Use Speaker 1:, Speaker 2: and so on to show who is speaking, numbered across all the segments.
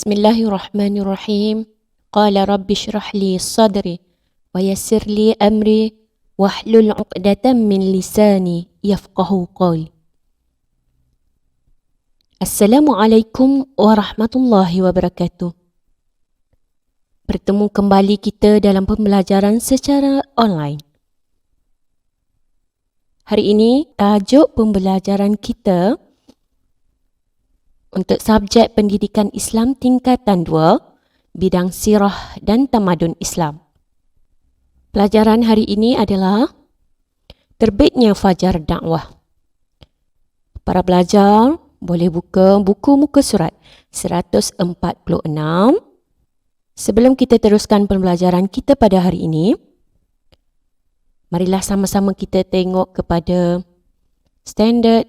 Speaker 1: Bismillahirrahmanirrahim. Qala rabbi shrah li sadri wa yassir li amri wahlul 'uqdatam min lisani yafqahu qawli. Assalamualaikum warahmatullahi wabarakatuh. Bertemu kembali kita dalam pembelajaran secara online. Hari ini tajuk pembelajaran kita untuk subjek pendidikan Islam tingkatan 2, bidang sirah dan tamadun Islam. Pelajaran hari ini adalah terbitnya Fajar Dakwah. Para pelajar boleh buka buku muka surat 146. Sebelum kita teruskan pembelajaran kita pada hari ini, marilah sama-sama kita tengok kepada standard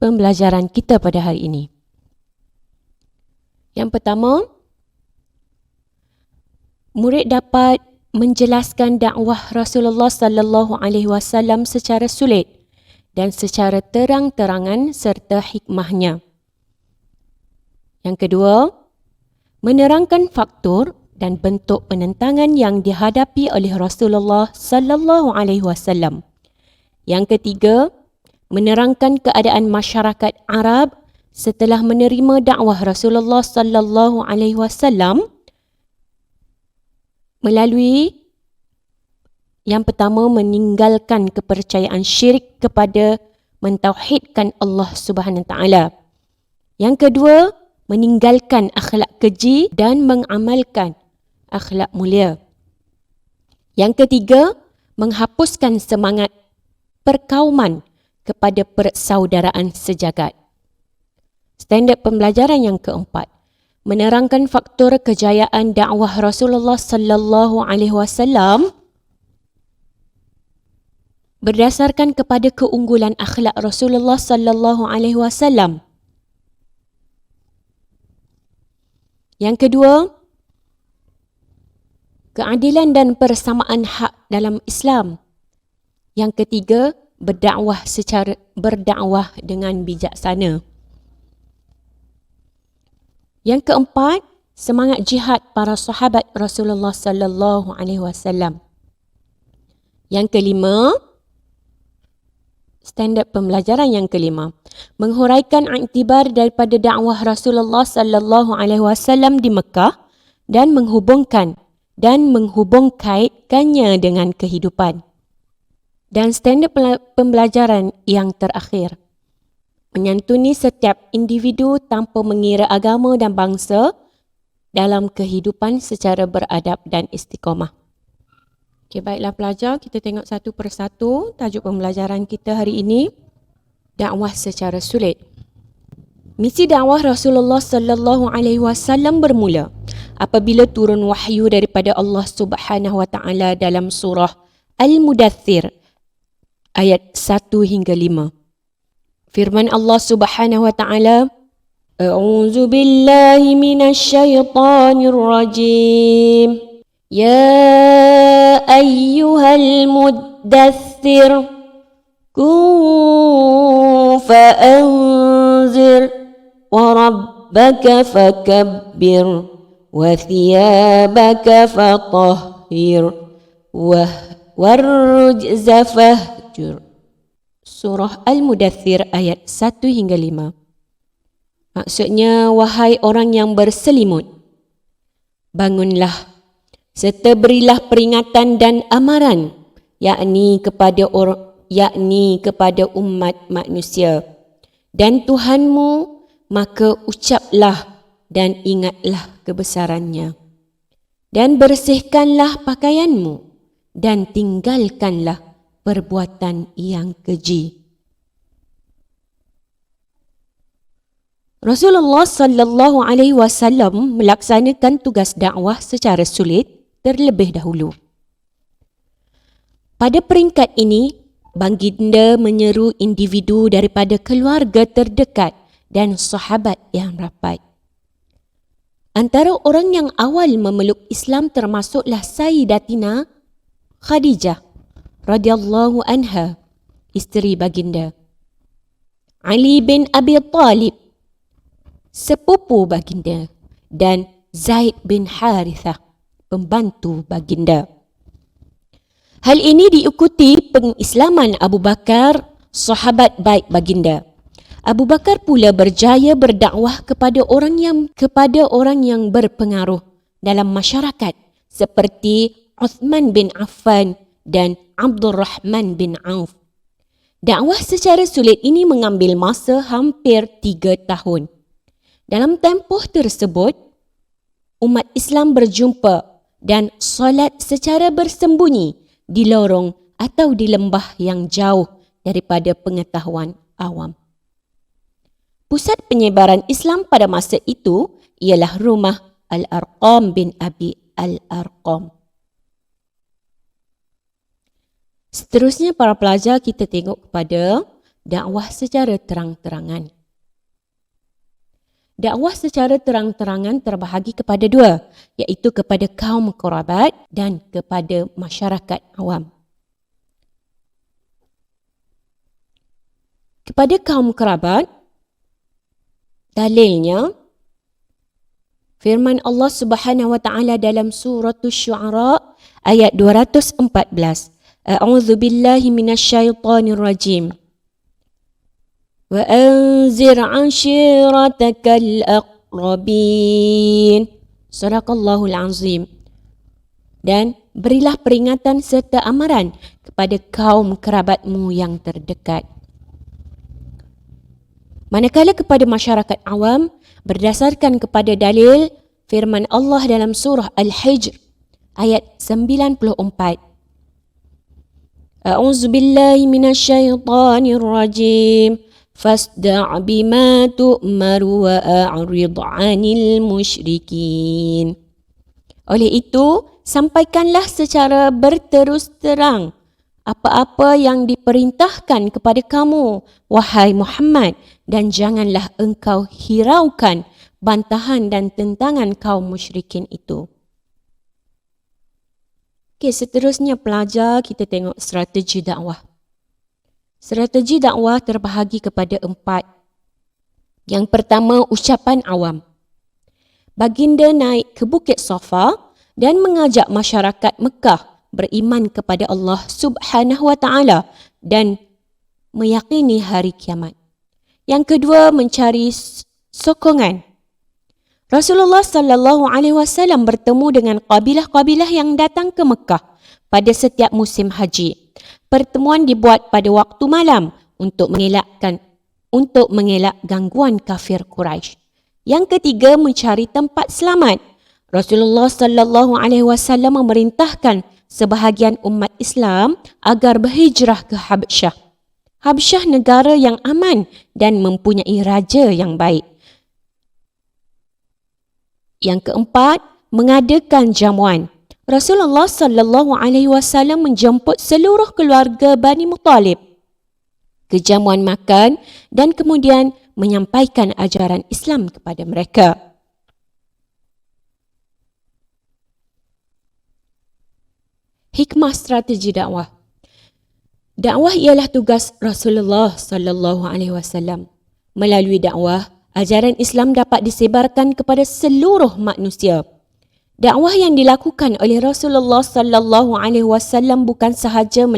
Speaker 1: pembelajaran kita pada hari ini. Yang pertama, murid dapat menjelaskan dakwah Rasulullah sallallahu alaihi wasallam secara sulit dan secara terang-terangan serta hikmahnya. Yang kedua, menerangkan faktor dan bentuk penentangan yang dihadapi oleh Rasulullah sallallahu alaihi wasallam. Yang ketiga, menerangkan keadaan masyarakat Arab setelah menerima dakwah Rasulullah sallallahu alaihi wasallam melalui yang pertama, meninggalkan kepercayaan syirik kepada mentauhidkan Allah Subhanahu taala. Yang kedua, meninggalkan akhlak keji dan mengamalkan akhlak mulia. Yang ketiga, menghapuskan semangat perkauman kepada persaudaraan sejagat. Standard pembelajaran yang keempat, menerangkan faktor kejayaan dakwah Rasulullah sallallahu alaihi wasallam berdasarkan kepada keunggulan akhlak Rasulullah sallallahu alaihi wasallam. Yang kedua, keadilan dan persamaan hak dalam Islam. Yang ketiga, berdakwah dengan bijaksana. Yang keempat, semangat jihad para sahabat Rasulullah sallallahu alaihi wasallam. Yang kelima, standard pembelajaran yang kelima, menghuraikan iktibar daripada dakwah Rasulullah sallallahu alaihi wasallam di Mekah dan menghubungkaitkannya dengan kehidupan. Dan standard pembelajaran yang terakhir, menyantuni setiap individu tanpa mengira agama dan bangsa dalam kehidupan secara beradab dan istiqamah. Okey, baiklah pelajar, kita tengok satu persatu tajuk pembelajaran kita hari ini, dakwah secara sulit. Misi dakwah Rasulullah sallallahu alaihi wasallam bermula apabila turun wahyu daripada Allah Subhanahu wa taala dalam surah Al-Mudaththir ayat 1 hingga 5. Firman Allah Subhanahu wa taala, A'udzu billahi minasy syaithanir rajim. Ya ayyuhal muddaththir qum fa'anzir wa rabbaka fakabbir wa thiyabaka fatahhir warrujza fahjur. Surah Al-Mudaththir ayat 1 hingga 5. Maksudnya, wahai orang yang berselimut, bangunlah serta berilah peringatan dan amaran, yakni kepada umat manusia dan Tuhanmu, maka ucaplah dan ingatlah kebesarannya, dan bersihkanlah pakaianmu dan tinggalkanlah perbuatan yang keji. Rasulullah sallallahu alaihi wasallam melaksanakan tugas dakwah secara sulit terlebih dahulu. Pada peringkat ini, baginda menyeru individu daripada keluarga terdekat dan sahabat yang rapat. Antara orang yang awal memeluk Islam termasuklah Sayyidatina Khadijah radhiyallahu anha, isteri baginda. Ali bin Abi Talib, sepupu baginda, dan Zaid bin Harithah, pembantu baginda. Hal ini diikuti pengislaman Abu Bakar, sahabat baik baginda. Abu Bakar pula berjaya berdakwah kepada orang yang berpengaruh dalam masyarakat seperti Uthman bin Affan dan Abdul Rahman bin Auf. Dakwah secara sulit ini mengambil masa hampir 3 tahun. Dalam tempoh tersebut, umat Islam berjumpa dan solat secara bersembunyi di lorong atau di lembah yang jauh daripada pengetahuan awam. Pusat penyebaran Islam pada masa itu ialah rumah Al-Arqam bin Abi Al-Arqam. Seterusnya para pelajar, kita tengok kepada dakwah secara terang-terangan. Dakwah secara terang-terangan terbahagi kepada 2, iaitu kepada kaum kerabat dan kepada masyarakat awam. Kepada kaum kerabat, dalilnya firman Allah Subhanahu wa taala dalam surah Asy-Syu'ara ayat 214. A'udzu billahi minasyaitonir rajim. Wa anzir 'ashiratakal aqrabin. Sadaqallahul azim. Dan berilah peringatan serta amaran kepada kaum kerabatmu yang terdekat. Manakala kepada masyarakat awam, berdasarkan kepada dalil firman Allah dalam surah Al-Hijr ayat 94. A'udzu billahi minasyaitonir rajim. Fasda' bima tu'mar wa a'rid 'anil musyrikin. Oleh itu, sampaikanlah secara berterus terang apa-apa yang diperintahkan kepada kamu, wahai Muhammad, dan janganlah engkau hiraukan bantahan dan tentangan kaum musyrikin itu. Okey, seterusnya pelajar, kita tengok strategi dakwah. Strategi dakwah terbahagi kepada 4. Yang pertama, ucapan awam. Baginda naik ke Bukit Safa dan mengajak masyarakat Mekah beriman kepada Allah Subhanahu wa taala dan meyakini hari kiamat. Yang kedua, mencari sokongan. Rasulullah sallallahu alaihi wasallam bertemu dengan kabilah-kabilah yang datang ke Mekah pada setiap musim haji. Pertemuan dibuat pada waktu malam untuk mengelak gangguan kafir Quraisy. Yang ketiga, mencari tempat selamat. Rasulullah sallallahu alaihi wasallam memerintahkan sebahagian umat Islam agar berhijrah ke Habsyah. Habsyah negara yang aman dan mempunyai raja yang baik. Yang keempat, mengadakan jamuan. Rasulullah sallallahu alaihi wasallam menjemput seluruh keluarga Bani Muttalib ke jamuan makan dan kemudian menyampaikan ajaran Islam kepada mereka. Hikmah strategi dakwah. Dakwah ialah tugas Rasulullah sallallahu alaihi wasallam. Melalui dakwah, ajaran Islam dapat disebarkan kepada seluruh manusia. Dakwah yang dilakukan oleh Rasulullah sallallahu alaihi wasallam bukan sahaja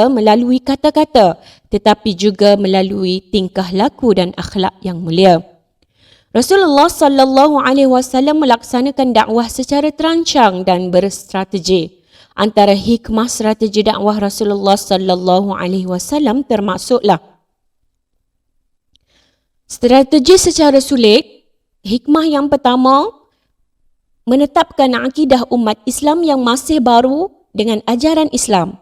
Speaker 1: melalui kata-kata, tetapi juga melalui tingkah laku dan akhlak yang mulia. Rasulullah sallallahu alaihi wasallam melaksanakan dakwah secara terancang dan berstrategi. Antara hikmah strategi dakwah Rasulullah sallallahu alaihi wasallam termasuklah strategi secara sulit. Hikmah yang pertama, menetapkan akidah umat Islam yang masih baru dengan ajaran Islam.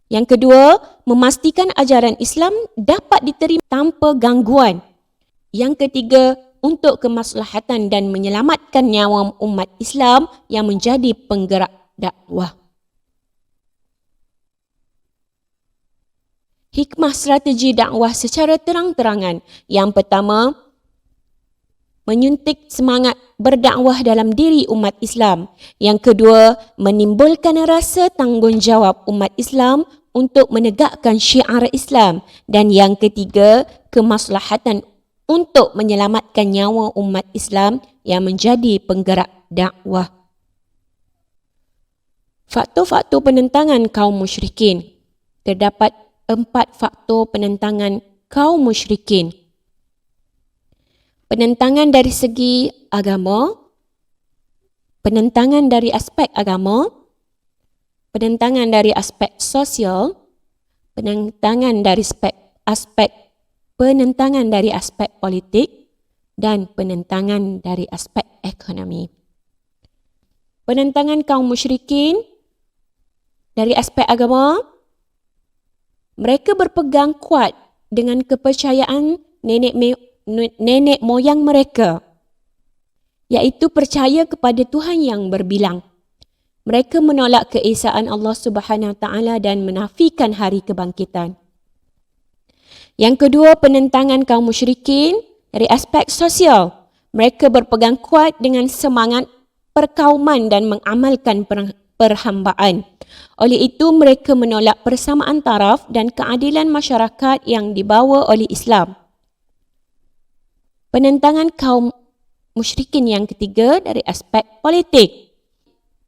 Speaker 1: Yang kedua, memastikan ajaran Islam dapat diterima tanpa gangguan. Yang ketiga, untuk kemaslahatan dan menyelamatkan nyawa umat Islam yang menjadi penggerak dakwah. Hikmah strategi dakwah secara terang-terangan. Yang pertama, menyuntik semangat berdakwah dalam diri umat Islam. Yang kedua, menimbulkan rasa tanggungjawab umat Islam untuk menegakkan syiar Islam. Dan yang ketiga, kemaslahatan untuk menyelamatkan nyawa umat Islam yang menjadi penggerak dakwah. Faktor-faktor penentangan kaum musyrikin. Terdapat 4 faktor penentangan kaum musyrikin. Penentangan dari segi agama, penentangan dari aspek agama, penentangan dari aspek sosial, penentangan dari penentangan dari aspek politik, dan penentangan dari aspek ekonomi. Penentangan kaum musyrikin dari aspek agama, mereka berpegang kuat dengan kepercayaan nenek moyang mereka, iaitu percaya kepada Tuhan yang berbilang. Mereka menolak keesaan Allah Subhanahu Wa Taala dan menafikan hari kebangkitan. Yang kedua, penentangan kaum musyrikin dari aspek sosial. Mereka berpegang kuat dengan semangat perkauman dan mengamalkan perhambaan. Oleh itu, mereka menolak persamaan taraf dan keadilan masyarakat yang dibawa oleh Islam. Penentangan kaum musyrikin yang ketiga dari aspek politik.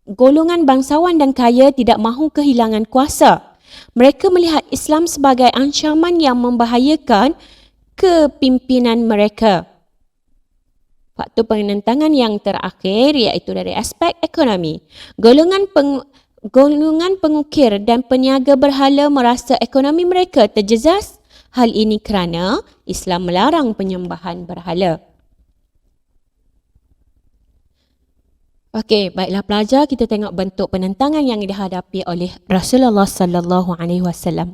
Speaker 1: Golongan bangsawan dan kaya tidak mahu kehilangan kuasa. Mereka melihat Islam sebagai ancaman yang membahayakan kepimpinan mereka. Faktor penentangan yang terakhir iaitu dari aspek ekonomi. Golongan pengukir dan peniaga berhala merasa ekonomi mereka terjejas. Hal ini kerana Islam melarang penyembahan berhala. Okey, baiklah pelajar, kita tengok bentuk penentangan yang dihadapi oleh Rasulullah sallallahu alaihi wasallam.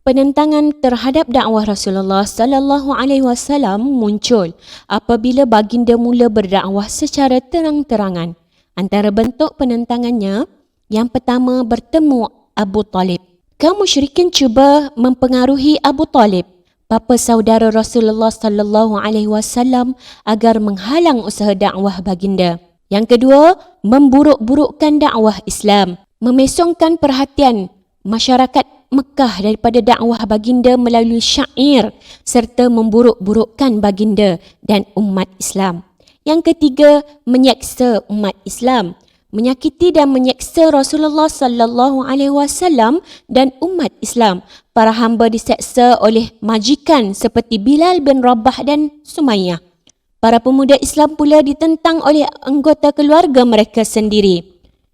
Speaker 1: Penentangan terhadap dakwah Rasulullah sallallahu alaihi wasallam muncul apabila baginda mula berdakwah secara terang-terangan. Antara bentuk penentangannya, yang pertama bertemu Abu Talib. Kaum musyrikin cuba mempengaruhi Abu Talib, bapa saudara Rasulullah sallallahu alaihi wasallam, agar menghalang usaha dakwah baginda. Yang kedua, memburuk-burukkan dakwah Islam, memesongkan perhatian masyarakat Mekah daripada dakwah baginda melalui syair serta memburuk-burukkan baginda dan umat Islam. Yang ketiga, menyeksa umat Islam, menyakiti dan menyeksa Rasulullah sallallahu alaihi wasallam dan umat Islam. Para hamba diseksa oleh majikan seperti Bilal bin Rabah dan Sumayyah. Para pemuda Islam pula ditentang oleh anggota keluarga mereka sendiri.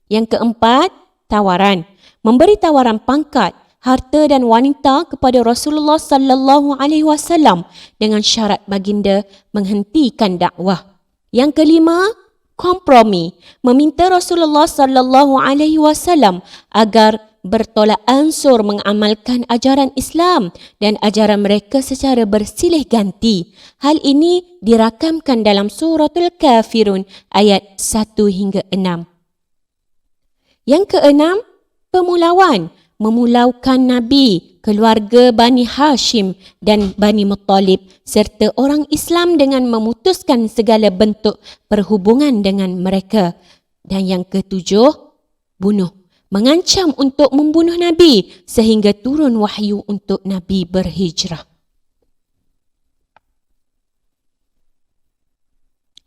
Speaker 1: Yang keempat, tawaran. Memberi tawaran pangkat, harta dan wanita kepada Rasulullah sallallahu alaihi wasallam dengan syarat baginda menghentikan dakwah. Yang kelima, kompromi, meminta Rasulullah sallallahu alaihi wasallam agar bertolak ansur mengamalkan ajaran Islam dan ajaran mereka secara bersilih ganti. Hal ini dirakamkan dalam suratul Kafirun ayat 1 hingga 6. Yang keenam, pemulauan, memulaukan Nabi, keluarga Bani Hashim dan Bani Muttalib serta orang Islam dengan memutuskan segala bentuk perhubungan dengan mereka. Dan yang ketujuh, bunuh, mengancam untuk membunuh Nabi sehingga turun wahyu untuk Nabi berhijrah.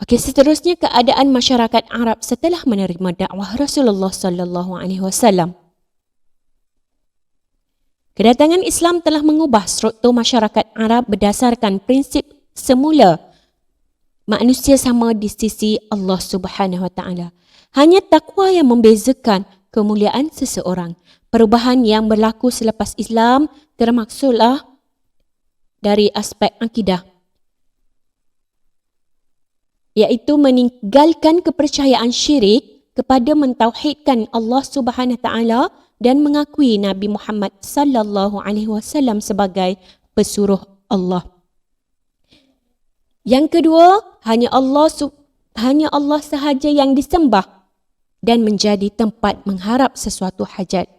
Speaker 1: Okey, seterusnya keadaan masyarakat Arab setelah menerima dakwah Rasulullah sallallahu alaihi wasallam. Kedatangan Islam telah mengubah struktur masyarakat Arab berdasarkan prinsip semula manusia sama di sisi Allah Subhanahu Wa Taala. Hanya takwa yang membezakan kemuliaan seseorang. Perubahan yang berlaku selepas Islam termaksudlah dari aspek akidah, iaitu meninggalkan kepercayaan syirik kepada mentauhidkan Allah Subhanahu Wa Taala dan mengakui Nabi Muhammad sallallahu alaihi wasallam sebagai pesuruh Allah. Yang kedua, hanya Allah sahaja yang disembah dan menjadi tempat mengharap sesuatu hajat.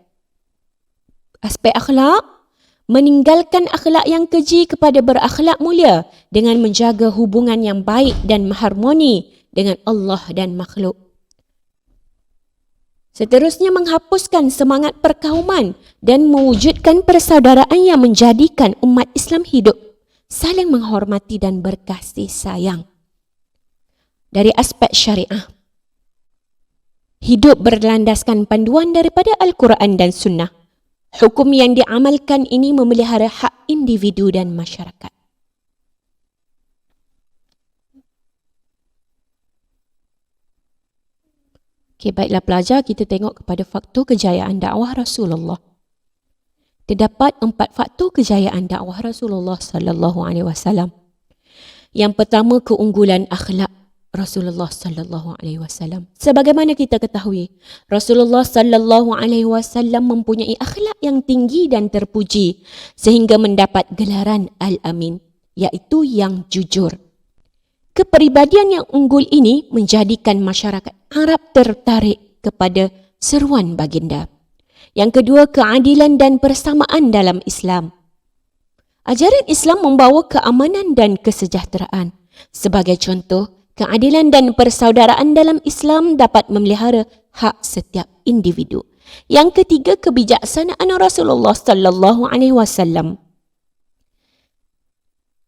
Speaker 1: Aspek akhlak, meninggalkan akhlak yang keji kepada berakhlak mulia dengan menjaga hubungan yang baik dan harmoni dengan Allah dan makhluk. Seterusnya, menghapuskan semangat perkauman dan mewujudkan persaudaraan yang menjadikan umat Islam hidup saling menghormati dan berkasih sayang. Dari aspek syariah, hidup berlandaskan panduan daripada Al-Quran dan Sunnah. Hukum yang diamalkan ini memelihara hak individu dan masyarakat. Okey, baiklah pelajar, kita tengok kepada faktor kejayaan dakwah Rasulullah. Terdapat 4 faktor kejayaan dakwah Rasulullah sallallahu alaihi wasallam. Yang pertama, keunggulan akhlak Rasulullah sallallahu alaihi wasallam. Sebagaimana kita ketahui, Rasulullah sallallahu alaihi wasallam mempunyai akhlak yang tinggi dan terpuji sehingga mendapat gelaran Al-Amin, iaitu yang jujur. Kepribadian yang unggul ini menjadikan masyarakat Arab tertarik kepada seruan baginda. Yang kedua, keadilan dan persamaan dalam Islam. Ajaran Islam membawa keamanan dan kesejahteraan. Sebagai contoh, keadilan dan persaudaraan dalam Islam dapat memelihara hak setiap individu. Yang ketiga, kebijaksanaan Rasulullah sallallahu alaihi wasallam.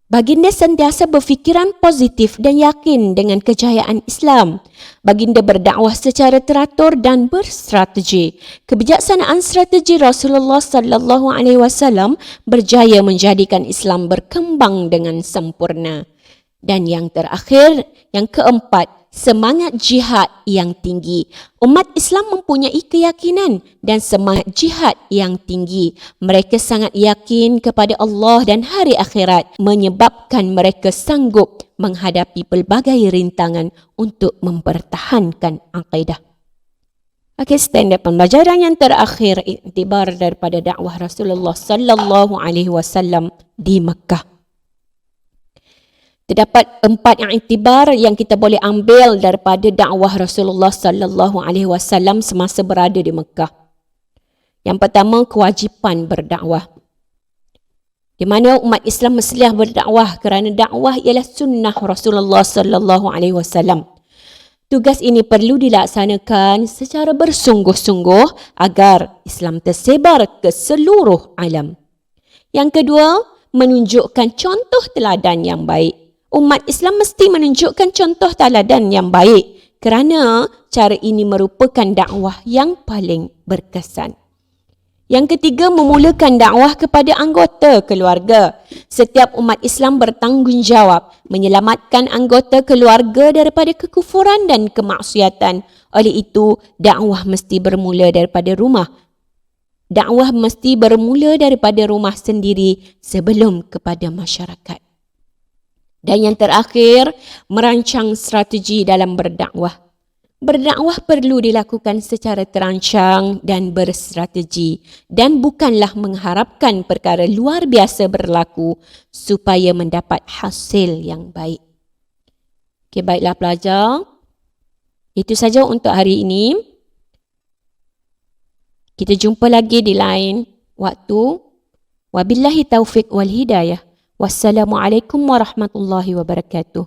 Speaker 1: Baginda sentiasa berfikiran positif dan yakin dengan kejayaan Islam. Baginda berdakwah secara teratur dan berstrategi. Kebijaksanaan strategi Rasulullah sallallahu alaihi wasallam berjaya menjadikan Islam berkembang dengan sempurna. Dan yang terakhir, yang keempat, semangat jihad yang tinggi. Umat Islam mempunyai keyakinan dan semangat jihad yang tinggi. Mereka sangat yakin kepada Allah dan hari akhirat, menyebabkan mereka sanggup menghadapi pelbagai rintangan untuk mempertahankan akidah. Okey, standard pembelajaran yang terakhir, iktibar daripada dakwah Rasulullah sallallahu alaihi wasallam di Mekah. Terdapat 4 yang iktibar yang kita boleh ambil daripada dakwah Rasulullah sallallahu alaihi wasallam semasa berada di Mekah. Yang pertama, kewajipan berdakwah. Di mana umat Islam mestilah berdakwah kerana dakwah ialah sunnah Rasulullah sallallahu alaihi wasallam. Tugas ini perlu dilaksanakan secara bersungguh-sungguh agar Islam tersebar ke seluruh alam. Yang kedua, menunjukkan contoh teladan yang baik. Umat Islam mesti menunjukkan contoh teladan yang baik kerana cara ini merupakan dakwah yang paling berkesan. Yang ketiga, memulakan dakwah kepada anggota keluarga. Setiap umat Islam bertanggungjawab menyelamatkan anggota keluarga daripada kekufuran dan kemaksiatan. Oleh itu, dakwah mesti bermula daripada rumah. Dakwah mesti bermula daripada rumah sendiri sebelum kepada masyarakat. Dan yang terakhir, merancang strategi dalam berdakwah. Berdakwah perlu dilakukan secara terancang dan berstrategi dan bukanlah mengharapkan perkara luar biasa berlaku supaya mendapat hasil yang baik. Okey, baiklah pelajar. Itu saja untuk hari ini. Kita jumpa lagi di lain waktu. Wabillahi taufiq wal hidayah. Wassalamualaikum warahmatullahi wabarakatuh.